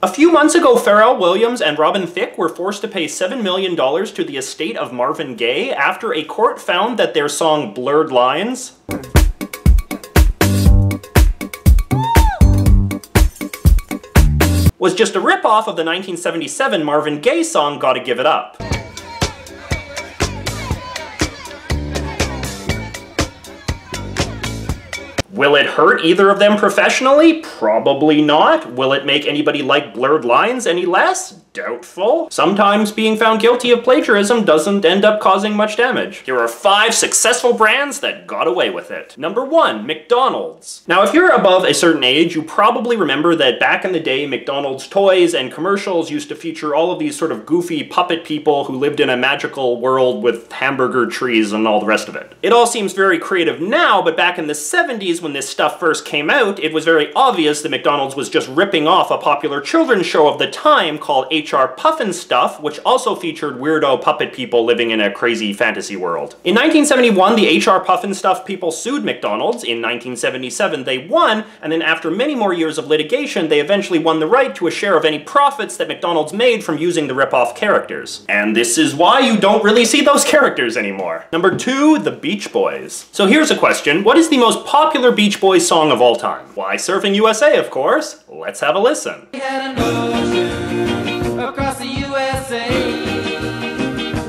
A few months ago, Pharrell Williams and Robin Thicke were forced to pay $7 million to the estate of Marvin Gaye after a court found that their song Blurred Lines was just a rip-off of the 1977 Marvin Gaye song Gotta Give It Up. Will it hurt either of them professionally? Probably not. Will it make anybody like Blurred Lines any less? Doubtful. Sometimes being found guilty of plagiarism doesn't end up causing much damage. Here are 5 successful brands that got away with it. Number 1, McDonald's. Now, if you're above a certain age, you probably remember that back in the day, McDonald's toys and commercials used to feature all of these sort of goofy puppet people who lived in a magical world with hamburger trees and all the rest of it. It all seems very creative now, but back in the 70s when this stuff first came out, it was very obvious that McDonald's was just ripping off a popular children's show of the time called HR Pufnstuf, which also featured weirdo puppet people living in a crazy fantasy world. In 1971, the HR Pufnstuf people sued McDonald's. In 1977, they won, and then after many more years of litigation, they eventually won the right to a share of any profits that McDonald's made from using the rip-off characters. And this is why you don't really see those characters anymore. Number 2, the Beach Boys. So here's a question. What is the most popular Beach Boys song of all time? Why, Surfing USA, of course. Let's have a listen. Across the USA,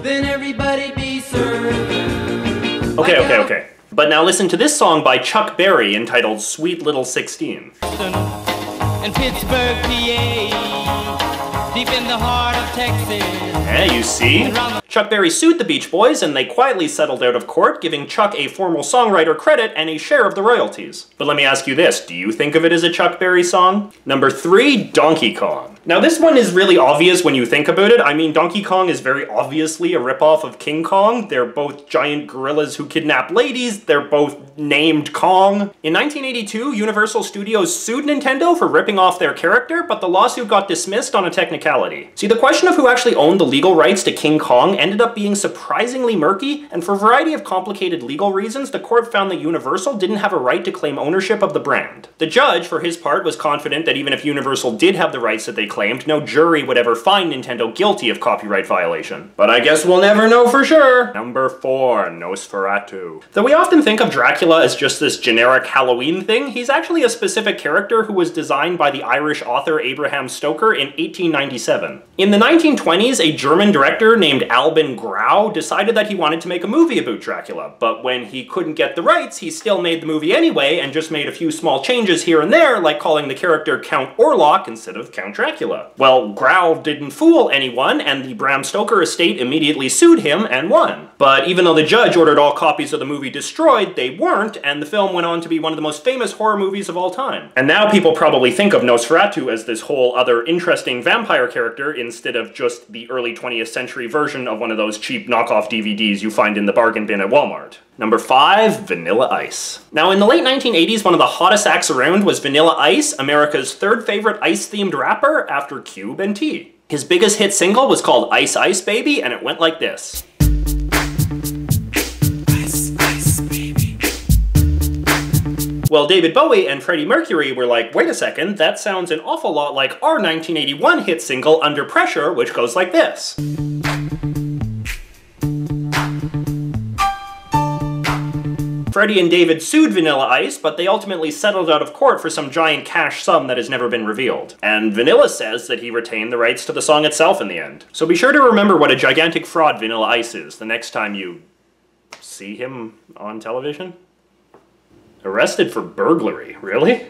then everybody be surfing. Okay. But now listen to this song by Chuck Berry entitled Sweet Little 16. And Pittsburgh, PA, deep in the heart of Texas. Yeah, you see? Chuck Berry sued the Beach Boys, and they quietly settled out of court, giving Chuck a formal songwriter credit and a share of the royalties. But let me ask you this, do you think of it as a Chuck Berry song? Number 3, Donkey Kong. Now this one is really obvious when you think about it. I mean, Donkey Kong is very obviously a ripoff of King Kong. They're both giant gorillas who kidnap ladies. They're both named Kong. In 1982, Universal Studios sued Nintendo for ripping off their character, but the lawsuit got dismissed on a technicality. See, the question of who actually owned the legal rights to King Kong ended up being surprisingly murky, and for a variety of complicated legal reasons, the court found that Universal didn't have a right to claim ownership of the brand. The judge, for his part, was confident that even if Universal did have the rights that they claimed, no jury would ever find Nintendo guilty of copyright violation. But I guess we'll never know for sure. Number 4, Nosferatu. Though we often think of Dracula as just this generic Halloween thing, he's actually a specific character who was designed by the Irish author Abraham Stoker in 1897. In the 1920s, a German director named Albin Grau decided that he wanted to make a movie about Dracula, but when he couldn't get the rights, he still made the movie anyway and just made a few small changes here and there, like calling the character Count Orlok instead of Count Dracula. Well, Grau didn't fool anyone, and the Bram Stoker estate immediately sued him and won. But even though the judge ordered all copies of the movie destroyed, they weren't, and the film went on to be one of the most famous horror movies of all time. And now people probably think of Nosferatu as this whole other interesting vampire character instead of just the early 20th century version of one of those cheap knockoff DVDs you find in the bargain bin at Walmart. Number 5, Vanilla Ice. Now, in the late 1980s, one of the hottest acts around was Vanilla Ice, America's 3rd favorite ice-themed rapper after Cube and T. His biggest hit single was called Ice Ice Baby, and it went like this. Ice, ice, baby. Well, David Bowie and Freddie Mercury were like, wait a second, that sounds an awful lot like our 1981 hit single Under Pressure, which goes like this. Freddie and David sued Vanilla Ice, but they ultimately settled out of court for some giant cash sum that has never been revealed. And Vanilla says that he retained the rights to the song itself in the end. So be sure to remember what a gigantic fraud Vanilla Ice is the next time you see him on television. Arrested for burglary, really?